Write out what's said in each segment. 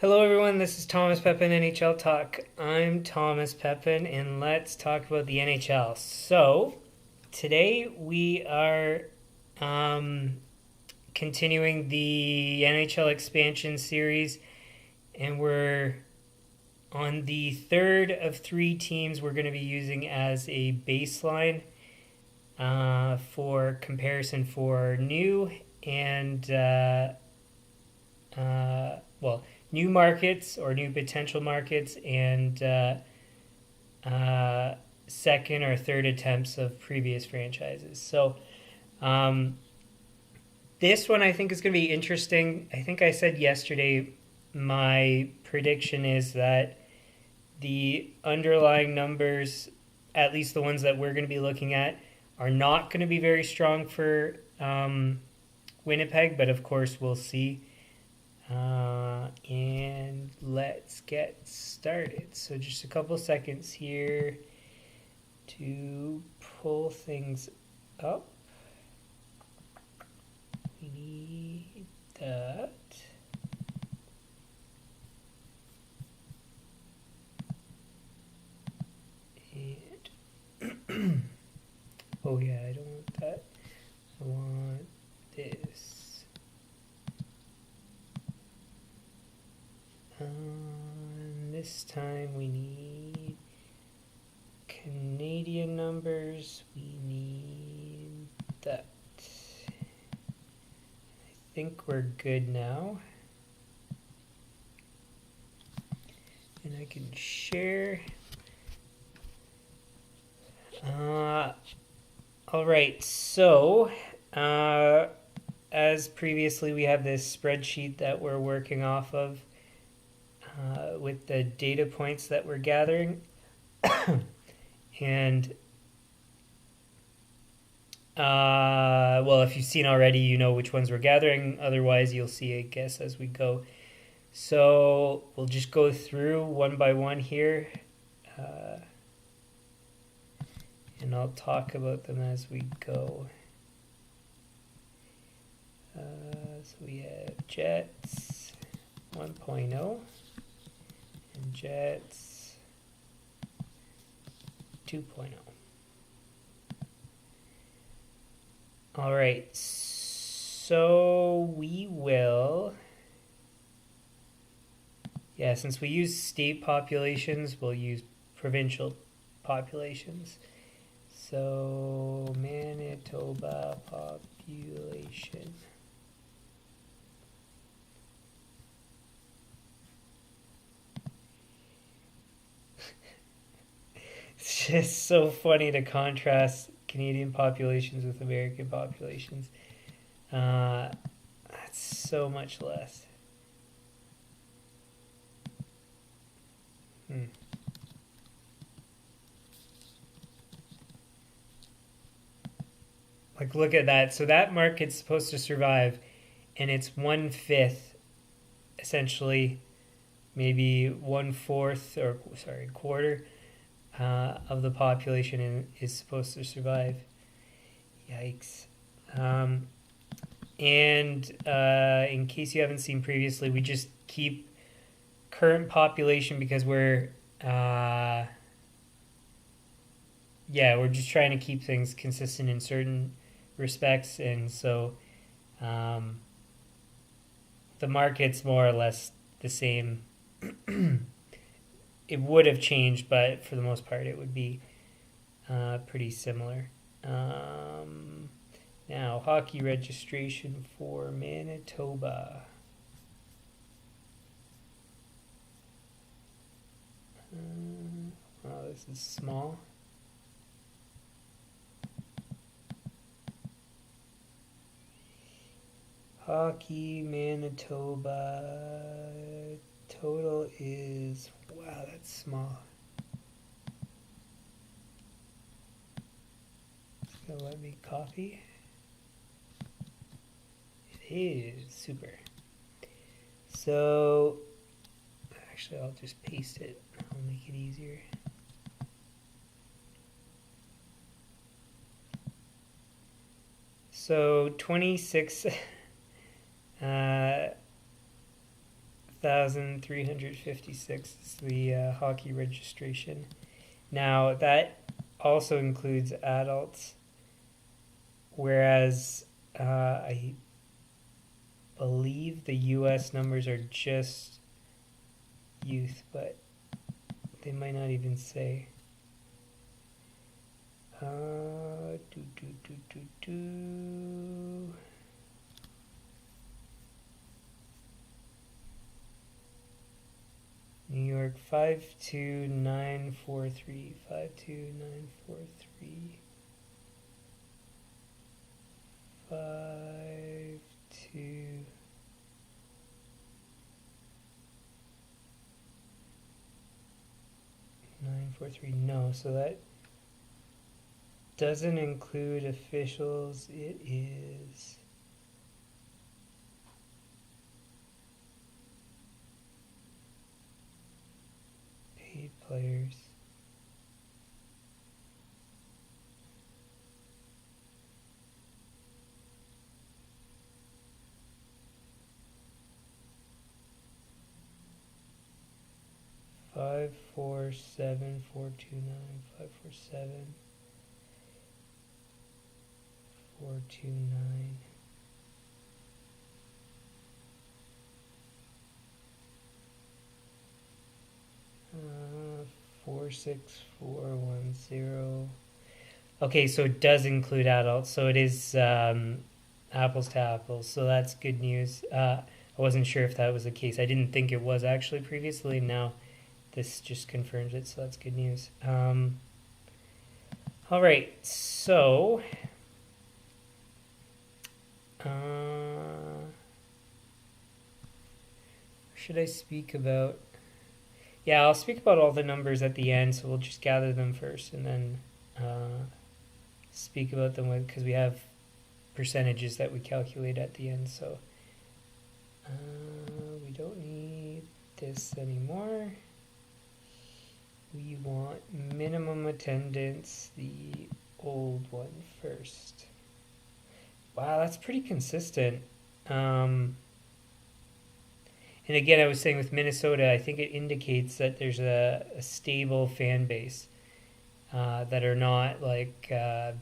Hello, everyone. This is Thomas Pepin NHL Talk. I'm Thomas Pepin, and let's talk about the NHL. So, today we are continuing the NHL expansion series, and we're on the third of three teams we're going to be using as a baseline for comparison for new and new markets or new potential markets and second or third attempts of previous franchises. So this one I think is going to be interesting. I think I said yesterday my prediction is that the underlying numbers, at least the ones that we're going to be looking at, are not going to be very strong for Winnipeg, but of course we'll see. And let's get started. So just a couple seconds here to pull things up. We need that. And oh yeah, I don't want that. I want this. This time we need Canadian numbers. We need that. I think we're good now. And I can share. All right, so as previously, we have this spreadsheet that we're working off of with the data points that we're gathering. And well, if you've seen already, you know which ones we're gathering. Otherwise, you'll see, I guess, as we go. So we'll just go through one by one here. And I'll talk about them as we go. So we have Jets 1.0 and Jets 2.0. All right, so we will, since we use state populations, we'll use provincial populations. So Manitoba population. It's just so funny to contrast Canadian populations with American populations. That's so much less. Like, look at that. So that market's supposed to survive, and it's 1/5, essentially, maybe 1/4 or quarter of the population is supposed to survive. Yikes. And in case you haven't seen previously, we just keep current population because we're just trying to keep things consistent in certain respects, and so the market's more or less the same. It would have changed, but for the most part it would be pretty similar. Now, hockey registration for Manitoba. Oh, this is small. Hockey Manitoba total is, wow, that's small. It's gonna let me copy. It is super. So actually I'll just paste it. I'll make it easier. So 26 6,356 is the hockey registration. Now, that also includes adults, whereas I believe the U.S. numbers are just youth, but they might not even say. New York 52943 52943 52943. No, so that doesn't include officials. It is paid players. Five, 4, 7, 429, 547, 429. 46410. Okay, so it does include adults, so it is apples to apples, so that's good news. I wasn't sure if that was the case. I didn't think it was actually previously. Now this just confirms it, so that's good news. All right, so should I speak about? Yeah, I'll speak about all the numbers at the end, so we'll just gather them first and then speak about them because we have percentages that we calculate at the end, so we don't need this anymore. We want minimum attendance, the old one first. Wow, that's pretty consistent. And again, I was saying with Minnesota, I think it indicates that there's a stable fan base that are not like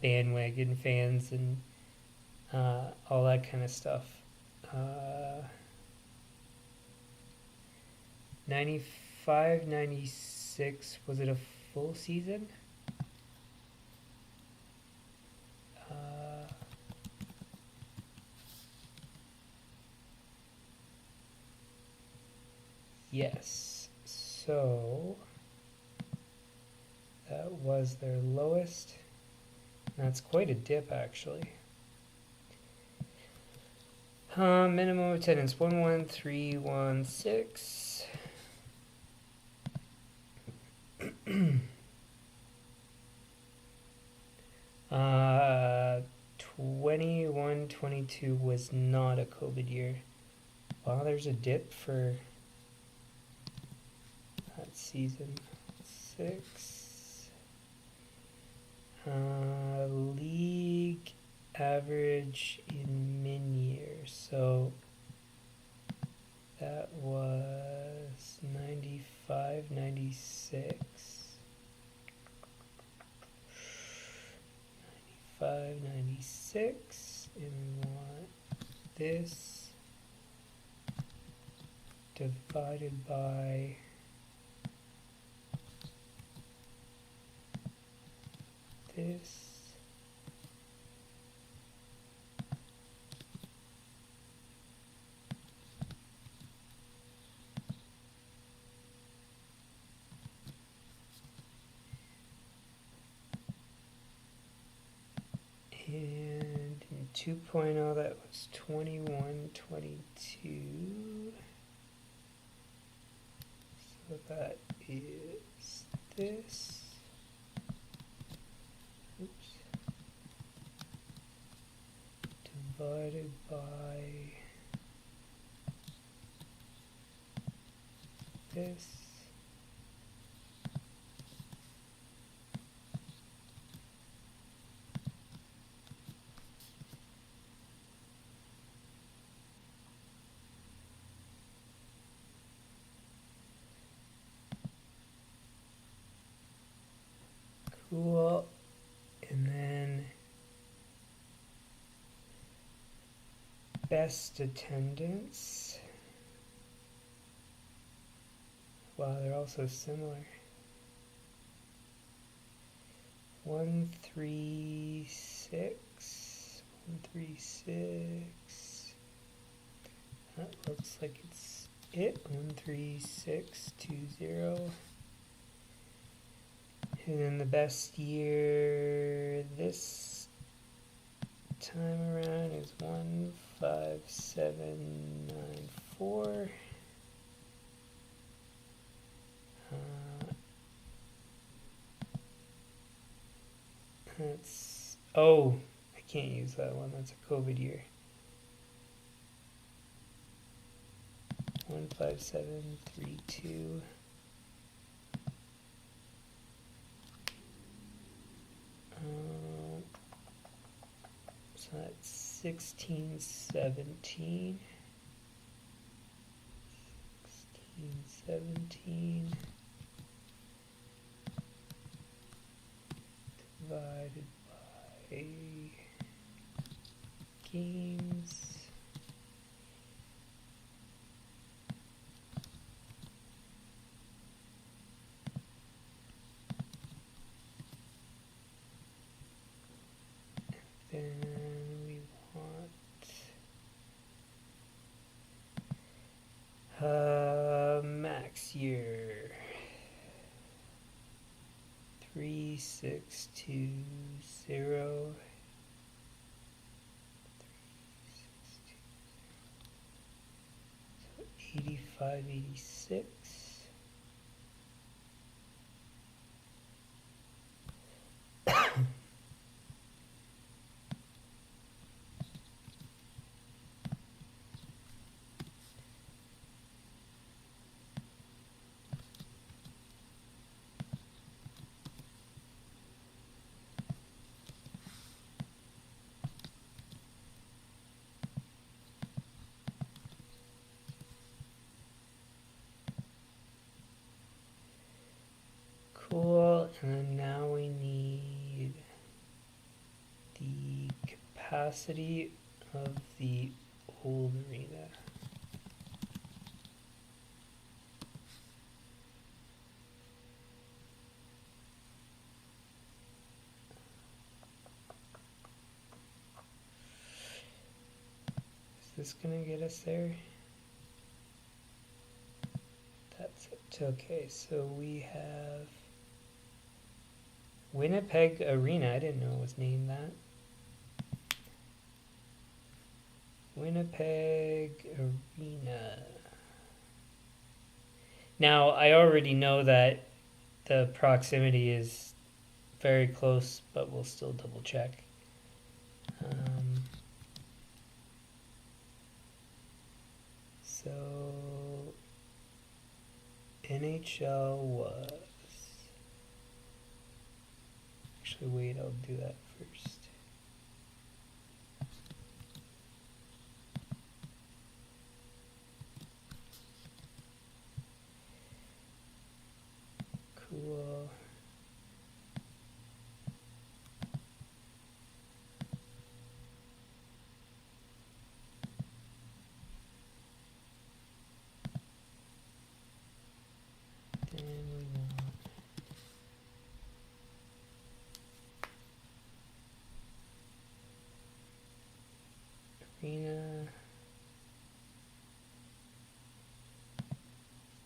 bandwagon fans and all that kind of stuff. 95, 96, was it a full season? Yes, so that was their lowest. That's quite a dip, actually. Minimum attendance 11316. 21-22 was not a COVID year. Wow, there's a dip for that season. 6. League average in min years. So that was 95, 96. 95, 96. And we want this divided by this. And in 2.0, that was 21, 22. So that is this. Oops. Divided by this. Cool. And then best attendance. Wow, they're all so similar. 136. 136. That looks like it's it. 13620. And then the best year this time around is 15794. That's, oh, I can't use that one. That's a COVID year. 15732. So that's 1617. 1617 divided by games. Then we want max year 3620. 8586. Cool, and then now we need the capacity of the old arena. Is this gonna get us there? That's it. Okay, so we have Winnipeg Arena. I didn't know it was named that. Winnipeg Arena. Now, I already know that the proximity is very close, but we'll still double check. So, NHL was... Actually, wait, I'll do that first. Cool. Then we want Arena.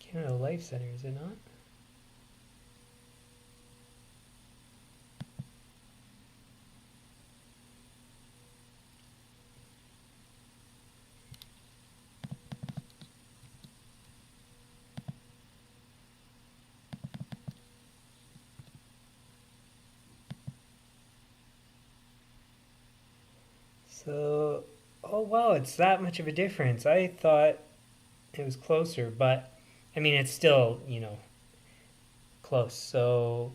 Canada Life Center, is it not? So, oh wow, it's that much of a difference. I thought it was closer, but I mean, it's still, you know, close. So,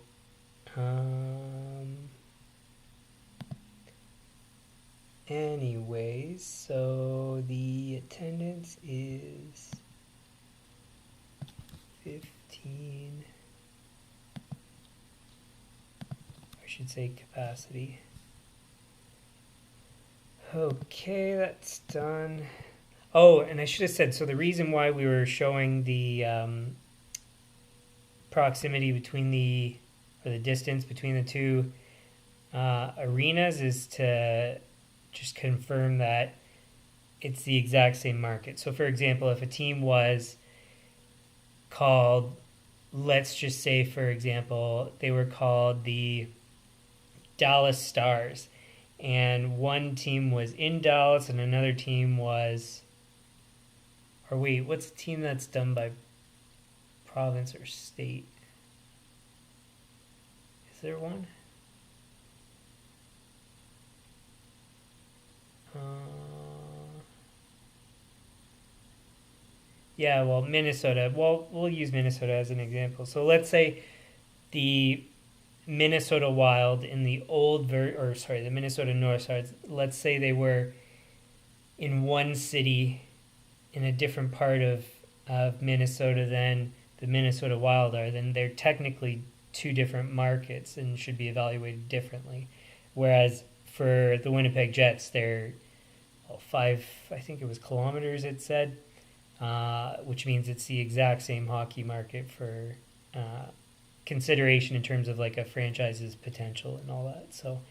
anyways, so the attendance is 15. should say capacity. Okay, that's done. Oh, and I should have said, so the reason why we were showing the proximity between or the distance between the two arenas is to just confirm that it's the exact same market. So for example, if a team was called, let's just say for example, they were called the Dallas Stars, and one team was in Dallas and another team was, or wait, what's a team that's done by province or state? Is there one? Yeah, well, Minnesota. Well, we'll use Minnesota as an example. So let's say the Minnesota Wild in the the Minnesota North Stars. Let's say they were in one city in a different part of Minnesota than the Minnesota Wild are. Then they're technically two different markets and should be evaluated differently. Whereas for the Winnipeg Jets, they're 5, I think it was kilometers. It said. Which means it's the exact same hockey market for consideration in terms of like a franchise's potential and all that. So,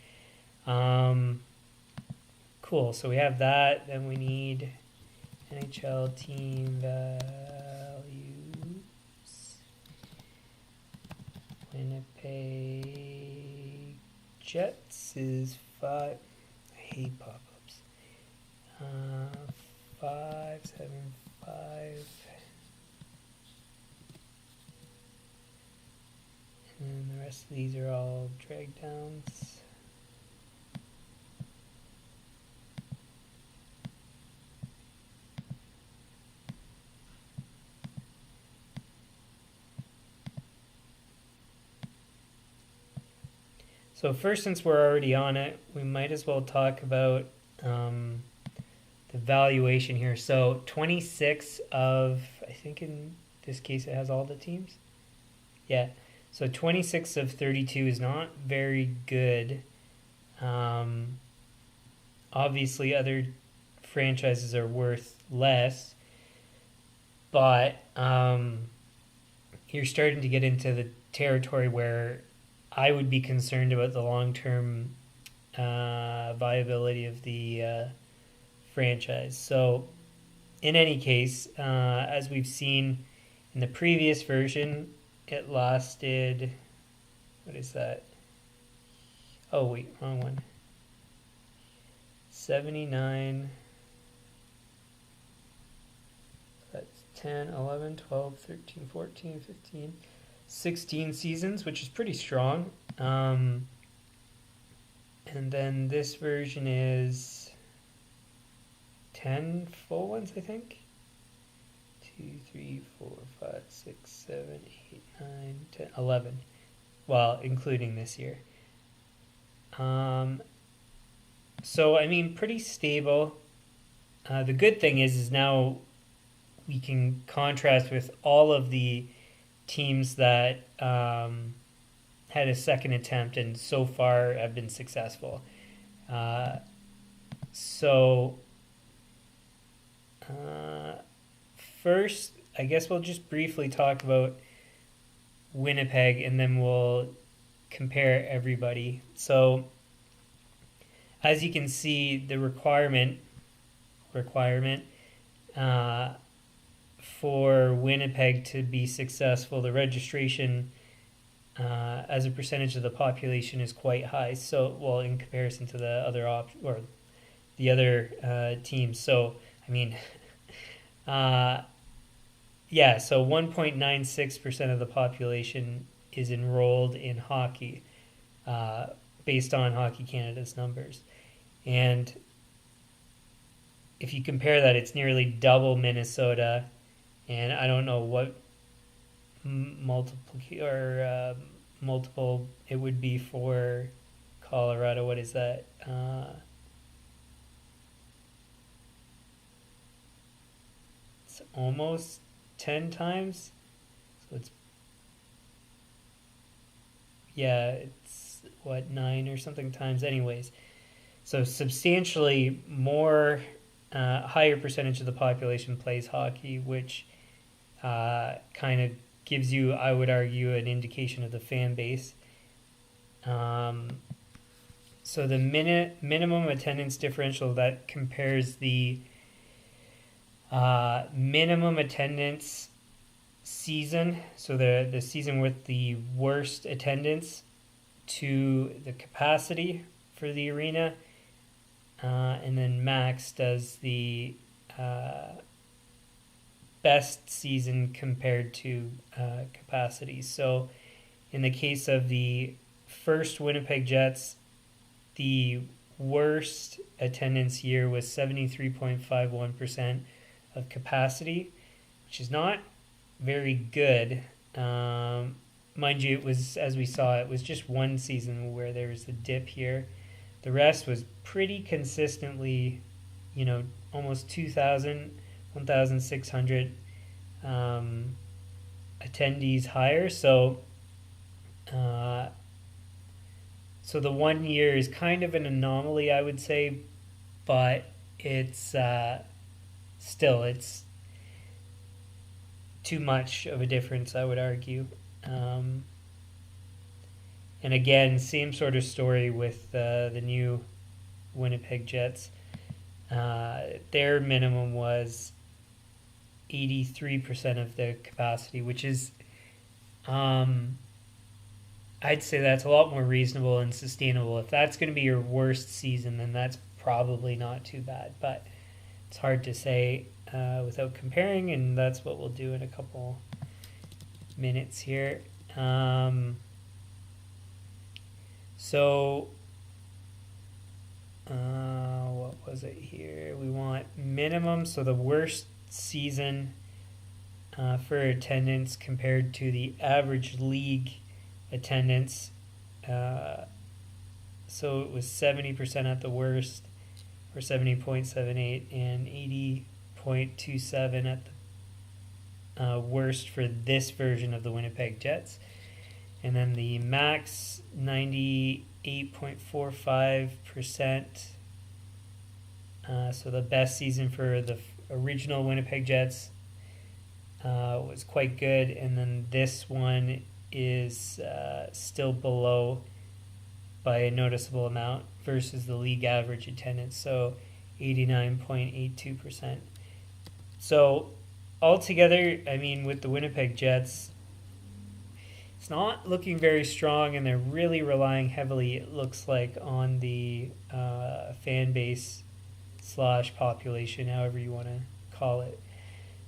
cool. So we have that. Then we need NHL team values. Winnipeg Jets is 5. I hate pop-ups. 5, 7, 5. And the rest of these are all drag downs. So first, since we're already on it, we might as well talk about the valuation here. So 26 of, I think in this case it has all the teams. Yeah. So 26 of 32 is not very good. Obviously other franchises are worth less, but you're starting to get into the territory where I would be concerned about the long-term viability of the franchise. So in any case, as we've seen in the previous version, it lasted, what is that? Oh wait, wrong one. 79, that's 10, 11, 12, 13, 14, 15, 16 seasons, which is pretty strong. And then this version is 10 full ones, I think. 2, 3, 4, 5, 6, 7, 8, 9, 10, 11. Well, including this year. So, I mean, pretty stable. The good thing is now we can contrast with all of the teams that had a second attempt and so far have been successful. First, I guess we'll just briefly talk about Winnipeg and then we'll compare everybody. So, as you can see, the requirement for Winnipeg to be successful, the registration as a percentage of the population is quite high. So, well, in comparison to the other teams. So, I mean, yeah. So 1.96% of the population is enrolled in hockey, based on Hockey Canada's numbers, and if you compare that, it's nearly double Minnesota, and I don't know what multiple it would be for Colorado. What is that? It's almost 10 times. So it's 9 or something times anyways. So substantially more, higher percentage of the population plays hockey, which kind of gives you, I would argue, an indication of the fan base. So the minimum attendance differential, that compares the minimum attendance season, so the season with the worst attendance, to the capacity for the arena, and then max does the best season compared to capacity. So in the case of the first Winnipeg Jets, the worst attendance year was 73.51% of capacity, which is not very good. Mind you, it was, as we saw, it was just one season where there was a dip here. The rest was pretty consistently, almost 2,000, 1,600 attendees higher. So the 1 year is kind of an anomaly, I would say, but it's still, it's too much of a difference, I would argue. And again, same sort of story with the new Winnipeg Jets. Their minimum was 83% of the capacity, which is, I'd say that's a lot more reasonable and sustainable. If that's going to be your worst season, then that's probably not too bad. But it's hard to say without comparing, and that's what we'll do in a couple minutes here. What was it here? We want minimum, so the worst season for attendance compared to the average league attendance. So it was 70% at the worst, or 70.78, and 80.27 at the worst for this version of the Winnipeg Jets. And then the max, 98.45%. So the best season for the original Winnipeg Jets was quite good. And then this one is still below by a noticeable amount versus the league average attendance. So 89.82%. So altogether, I mean, with the Winnipeg Jets, it's not looking very strong, and they're really relying heavily, it looks like, on the fan base / population, however you want to call it.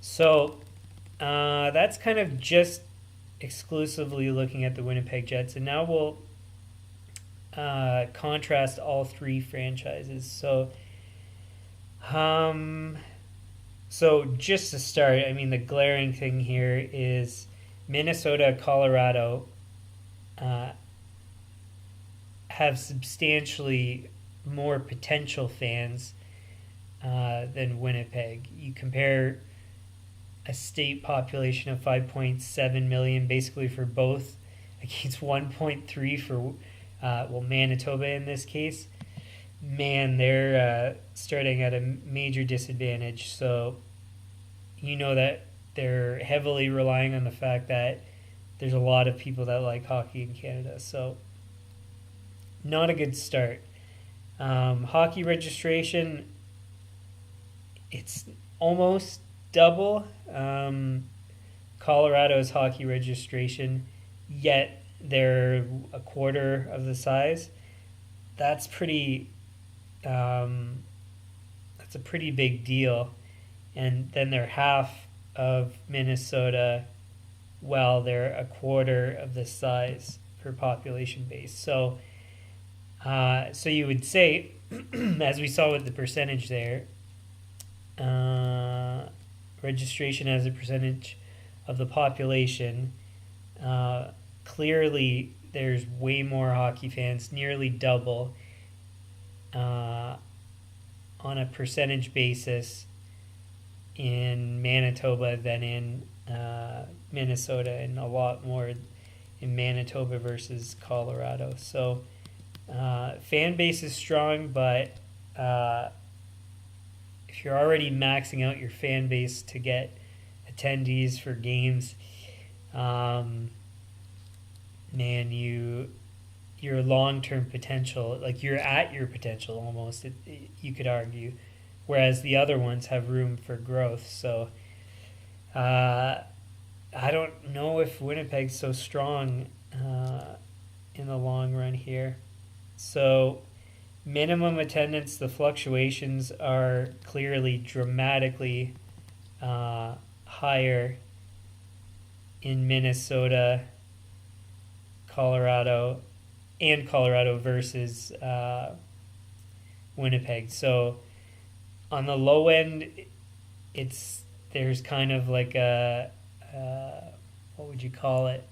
So that's kind of just exclusively looking at the Winnipeg Jets, and now we'll contrast all three franchises. So just to start, I mean, the glaring thing here is Minnesota, Colorado have substantially more potential fans than Winnipeg. You compare a state population of 5.7 million basically for both against 1.3 for Manitoba in this case. Man, they're starting at a major disadvantage. So that they're heavily relying on the fact that there's a lot of people that like hockey in Canada. So not a good start. Hockey registration, it's almost double Colorado's hockey registration, yet they're a quarter of the size. That's pretty. That's a pretty big deal. And then they're half of Minnesota, while they're a quarter of the size per population base. So you would say, as we saw with the percentage there, registration as a percentage of the population, clearly there's way more hockey fans, nearly double on a percentage basis in Manitoba than in Minnesota, and a lot more in Manitoba versus Colorado. So fan base is strong, but if you're already maxing out your fan base to get attendees for games, man, your long-term potential, like you're at your potential almost, you could argue, whereas the other ones have room for growth. So I don't know if Winnipeg's so strong in the long run here. So minimum attendance, the fluctuations are clearly dramatically higher in Minnesota, Colorado versus Winnipeg. So on the low end, there's kind of like what would you call it?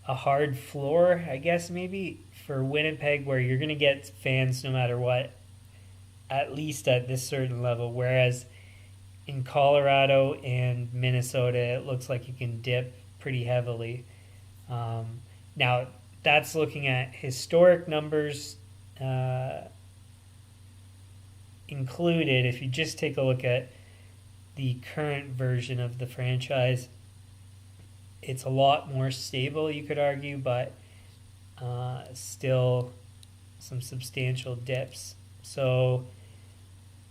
A hard floor, I guess, maybe, for Winnipeg, where you're going to get fans no matter what, at least at this certain level. Whereas in Colorado and Minnesota, it looks like you can dip pretty heavily. Now, that's looking at historic numbers included. If you just take a look at the current version of the franchise, it's a lot more stable, you could argue, but still some substantial dips. So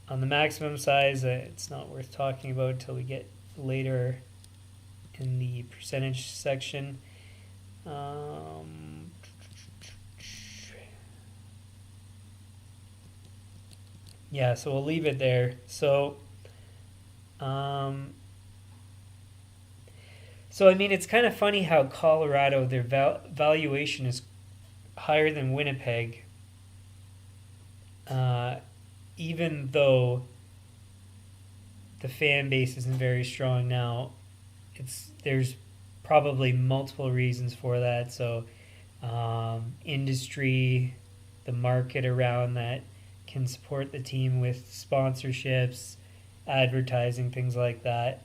on the maximum size, it's not worth talking about until we get later in the percentage section. Yeah, so we'll leave it there. So I mean, it's kind of funny how Colorado, their valuation is higher than Winnipeg, even though the fan base isn't very strong now. There's probably multiple reasons for that. So industry, the market around that can support the team with sponsorships, advertising, things like that.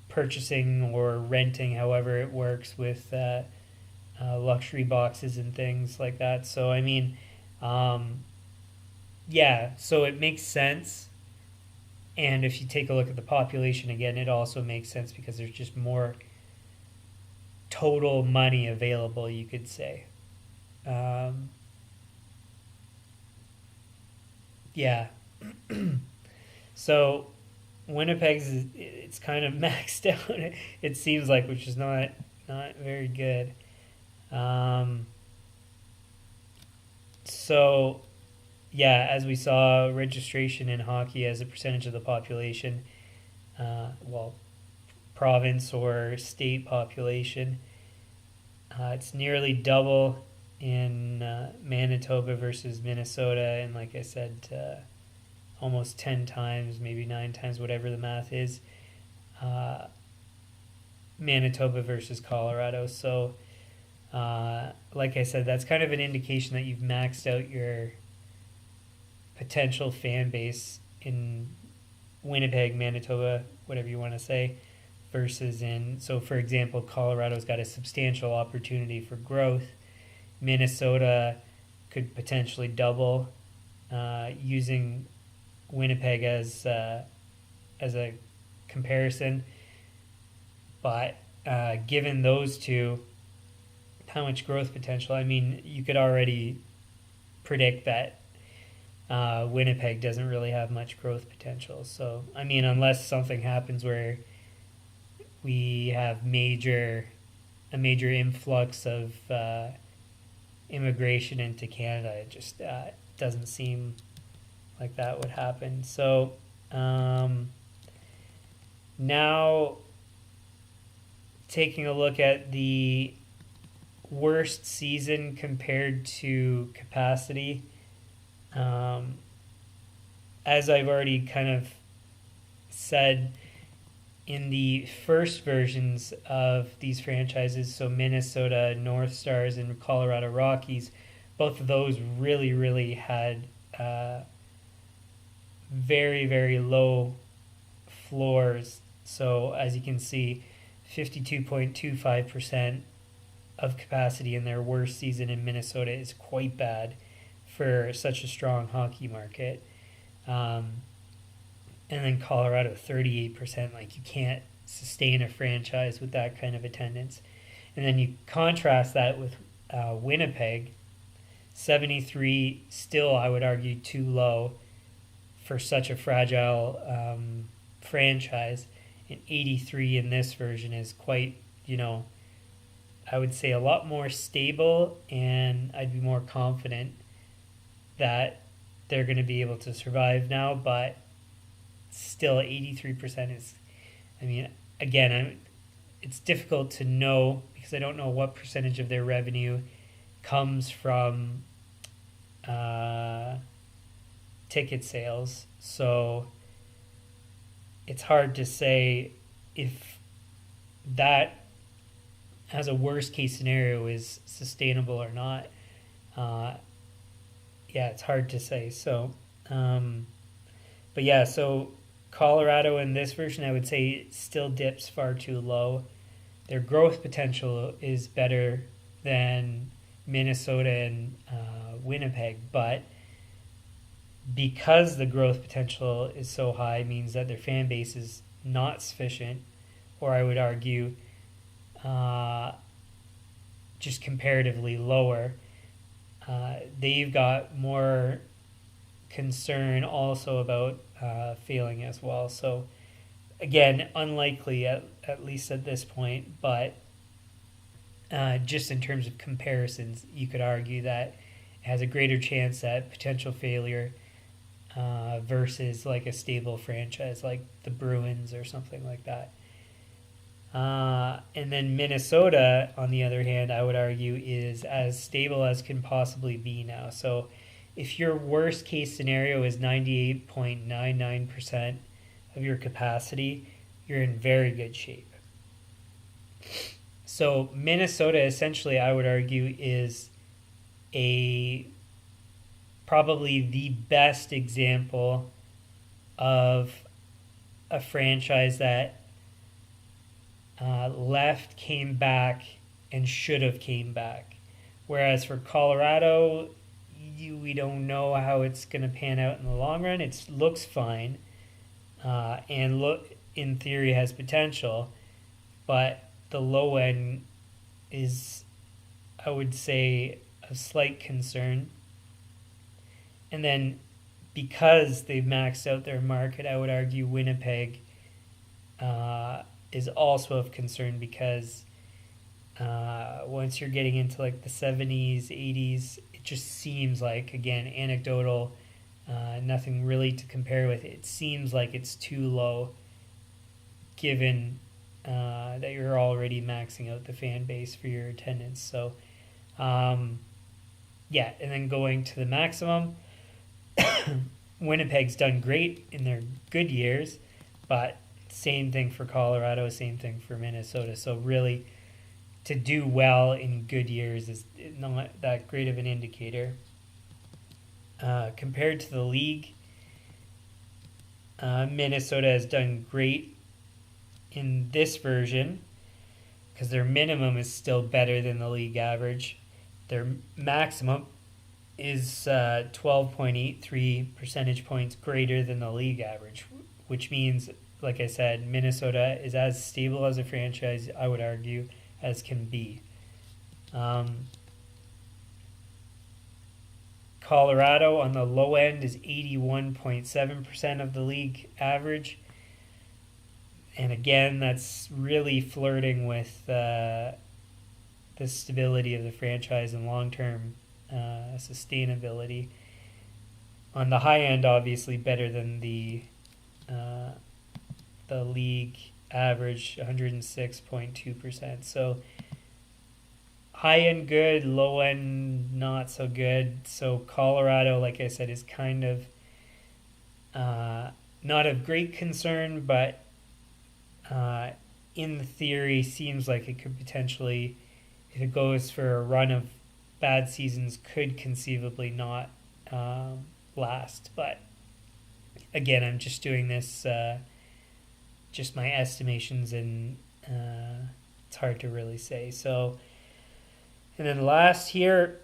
Purchasing or renting, however it works, with luxury boxes and things like that. So I mean, yeah, so it makes sense. And if you take a look at the population again, it also makes sense because there's just more total money available, you could say. Yeah. So Winnipeg's, it's kind of maxed out, it seems like, which is not very good. So yeah, as we saw, registration in hockey as a percentage of the population, province or state population, it's nearly double in Manitoba versus Minnesota, and like I said, almost 10 times, maybe 9 times, whatever the math is, Manitoba versus Colorado. So like I said, that's kind of an indication that you've maxed out your potential fan base in Winnipeg, Manitoba, whatever you want to say, versus so for example, Colorado's got a substantial opportunity for growth. Minnesota could potentially double, using Winnipeg as a comparison. But given those two, how much growth potential? I mean, you could already predict that Winnipeg doesn't really have much growth potential. So, I mean, unless something happens where we have a major influx of immigration into Canada, it just doesn't seem like that would happen. So now taking a look at the worst season compared to capacity. As I've already kind of said, in the first versions of these franchises, so Minnesota North Stars and Colorado Rockies, both of those really, really had very, very low floors. So as you can see, 52.25% of capacity in their worst season in Minnesota is quite bad for such a strong hockey market. And then Colorado, 38%. Like, you can't sustain a franchise with that kind of attendance. And then you contrast that with Winnipeg, 73, still I would argue too low for such a fragile franchise. And 83 in this version is quite, I would say a lot more stable, and I'd be more confident that they're going to be able to survive now. But still, 83% is, again, it's difficult to know because I don't know what percentage of their revenue comes from ticket sales. So it's hard to say if that as a worst case scenario is sustainable or not. It's hard to say. So, so Colorado in this version, I would say still dips far too low. Their growth potential is better than Minnesota and Winnipeg, but because the growth potential is so high means that their fan base is not sufficient, or I would argue just comparatively lower. They've got more concern also about failing as well. So again, unlikely at least at this point, but just in terms of comparisons, you could argue that it has a greater chance at potential failure versus like a stable franchise like the Bruins or something like that. And then Minnesota, on the other hand, I would argue is as stable as can possibly be now. So if your worst case scenario is 98.99% of your capacity, you're in very good shape. So Minnesota, essentially, I would argue, is probably the best example of a franchise that left, came back, and should have came back. Whereas for Colorado, we don't know how it's going to pan out in the long run. It looks fine, and in theory has potential, but the low end is, I would say, a slight concern. And then because they've maxed out their market, I would argue Winnipeg is also of concern because once you're getting into like the 70s, 80s, it just seems like, again, anecdotal, nothing really to compare with. It seems like it's too low given that you're already maxing out the fan base for your attendance. So, and then going to the maximum, Winnipeg's done great in their good years, but same thing for Colorado, same thing for Minnesota. So really, to do well in good years is not that great of an indicator. Compared to the league, Minnesota has done great in this version because their minimum is still better than the league average. Their maximum is 12.83 percentage points greater than the league average, which means, like I said, Minnesota is as stable as a franchise, I would argue, as can be. Colorado on the low end is 81.7% of the league average. And again, that's really flirting with the stability of the franchise and long-term sustainability. On the high end, obviously better than the league average, 106.2%. So high end good, low end not so good. So Colorado, like I said, is kind of not of great concern, but in theory seems like it could potentially, if it goes for a run of bad seasons, could conceivably not last. But again, I'm just doing this, just my estimations and it's hard to really say. So, and then last here,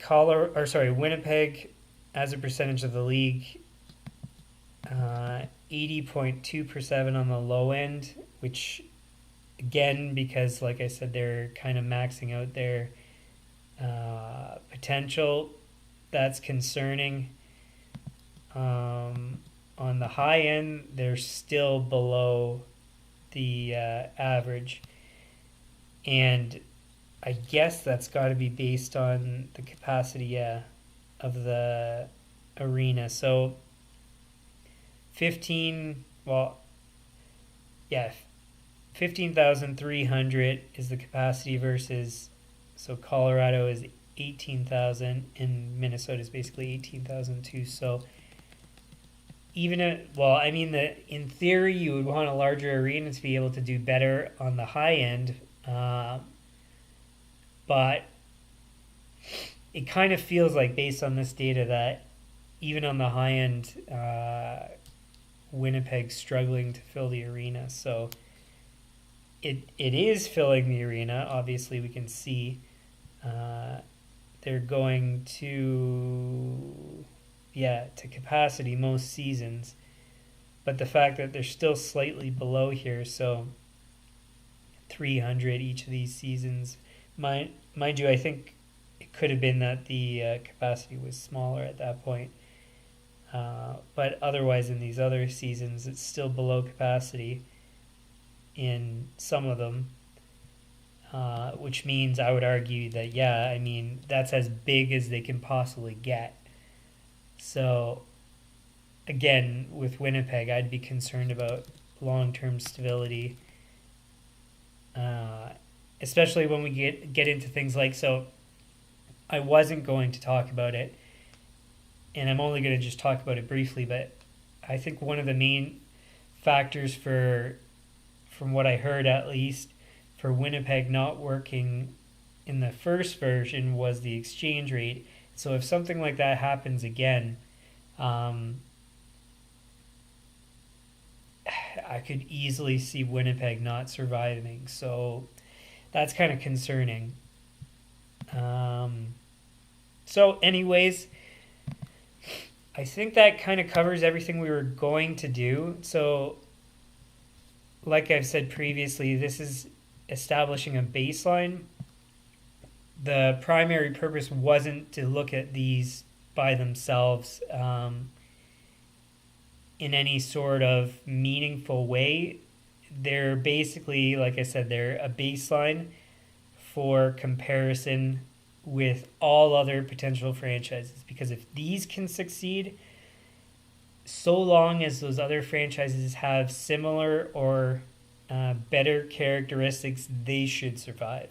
Winnipeg, as a percentage of the league, 80.2% on the low end, which again, because like I said, they're kind of maxing out their potential. That's concerning. On the high end, they're still below the average. And I guess that's got to be based on the capacity of the arena. So 15,300 is the capacity versus, so Colorado is 18,000 and Minnesota is basically 18,000 too. So in theory, you would want a larger arena to be able to do better on the high end. But it kind of feels like, based on this data, that even on the high end, Winnipeg's struggling to fill the arena. So it is filling the arena. Obviously, we can see they're going to capacity most seasons. But the fact that they're still slightly below here, so 300 each of these seasons, mind you, I think it could have been that the capacity was smaller at that point. But otherwise, in these other seasons, it's still below capacity in some of them, which means I would argue that, that's as big as they can possibly get. So, again, with Winnipeg, I'd be concerned about long-term stability, especially when we get into things like, so I wasn't going to talk about it, and I'm only going to just talk about it briefly, but I think one of the main factors from what I heard at least, for Winnipeg not working in the first version was the exchange rate. So if something like that happens again, I could easily see Winnipeg not surviving. So that's kind of concerning. So anyways, I think that kind of covers everything we were going to do. So like I've said previously, this is establishing a baseline. The primary purpose wasn't to look at these by themselves in any sort of meaningful way. They're basically, like I said, they're a baseline for comparison with all other potential franchises. Because if these can succeed, so long as those other franchises have similar or better characteristics, they should survive.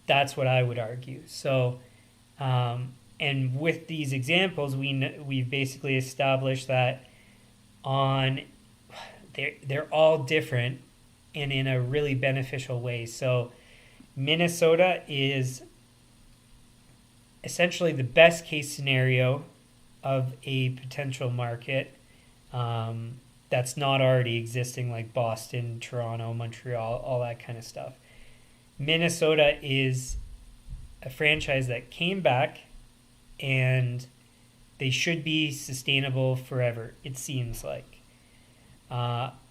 That's what I would argue. So, and with these examples, we've basically established that they're all different and in a really beneficial way. So Minnesota is essentially the best case scenario of a potential market that's not already existing, like Boston, Toronto, Montreal, all that kind of stuff. Minnesota is a franchise that came back, and they should be sustainable forever, it seems like.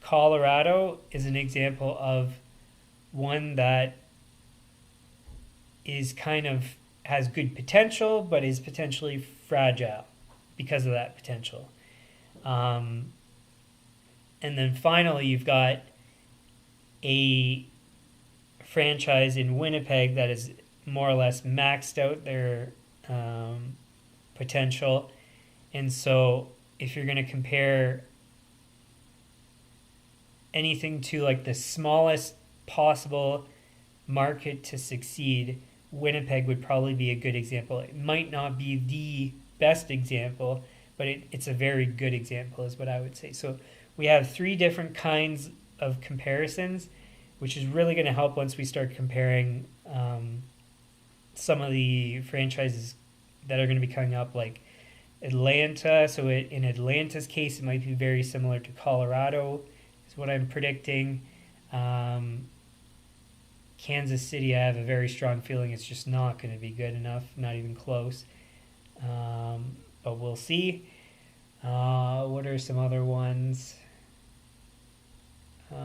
Colorado is an example of one that is kind of has good potential, but is potentially fragile because of that potential. And then finally, you've got a franchise in Winnipeg that is more or less maxed out their potential. And so if you're going to compare anything to like the smallest possible market to succeed, Winnipeg would probably be a good example. It might not be the best example, but it's a very good example is what I would say. So we have three different kinds of comparisons, which is really going to help once we start comparing some of the franchises that are going to be coming up, like Atlanta. So in Atlanta's case, it might be very similar to Colorado, is what I'm predicting. Kansas City, I have a very strong feeling it's just not going to be good enough, not even close. But we'll see. What are some other ones? I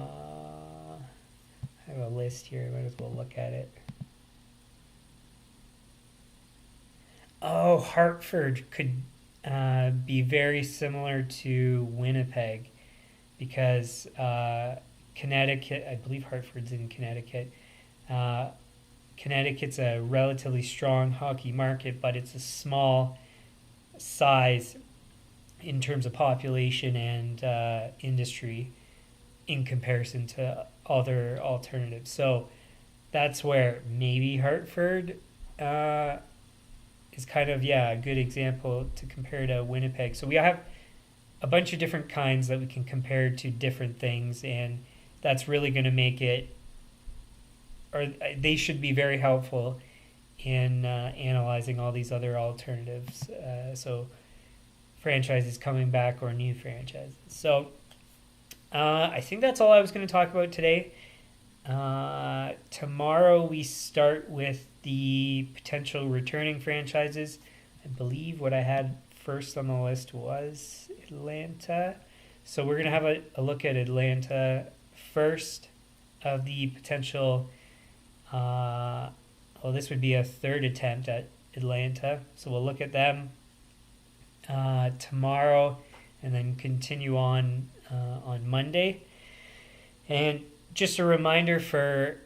have a list here. Might as well look at it. Oh, Hartford could be very similar to Winnipeg because Connecticut, I believe Hartford's in Connecticut. Connecticut's a relatively strong hockey market, but it's a small size in terms of population and industry in comparison to other alternatives. So that's where maybe Hartford is kind of, a good example to compare to Winnipeg. So we have a bunch of different kinds that we can compare to different things, and that's really going to make it, or they should be very helpful in analyzing all these other alternatives. So franchises coming back or new franchises. So I think that's all I was going to talk about today. Tomorrow we start with the potential returning franchises. I believe what I had first on the list was Atlanta. So we're going to have a look at Atlanta first of the potential. This would be a third attempt at Atlanta. So we'll look at them tomorrow and then continue on Monday. And just a reminder for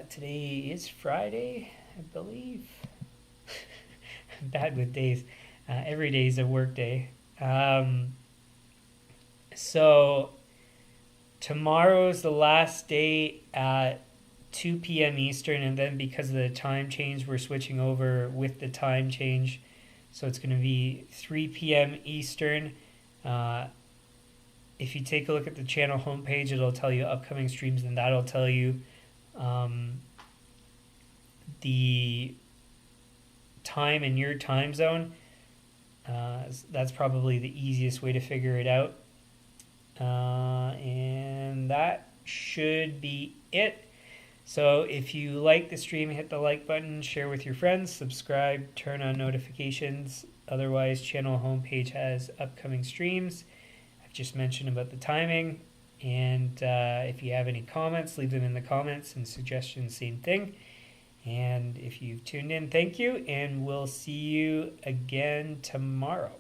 today is Friday, I believe. I'm bad with days. Every day is a work day. So tomorrow's the last day at 2 p.m. Eastern, and then because of the time change, we're switching over with the time change. So it's going to be 3 p.m. Eastern. If you take a look at the channel homepage, it'll tell you upcoming streams, and that'll tell you the time in your time zone. That's probably the easiest way to figure it out. And that should be it. So if you like the stream, hit the like button, share with your friends, subscribe, turn on notifications. Otherwise, channel homepage has upcoming streams. I've just mentioned about the timing. And if you have any comments, leave them in the comments, and suggestions, same thing. And if you've tuned in, thank you, and we'll see you again tomorrow.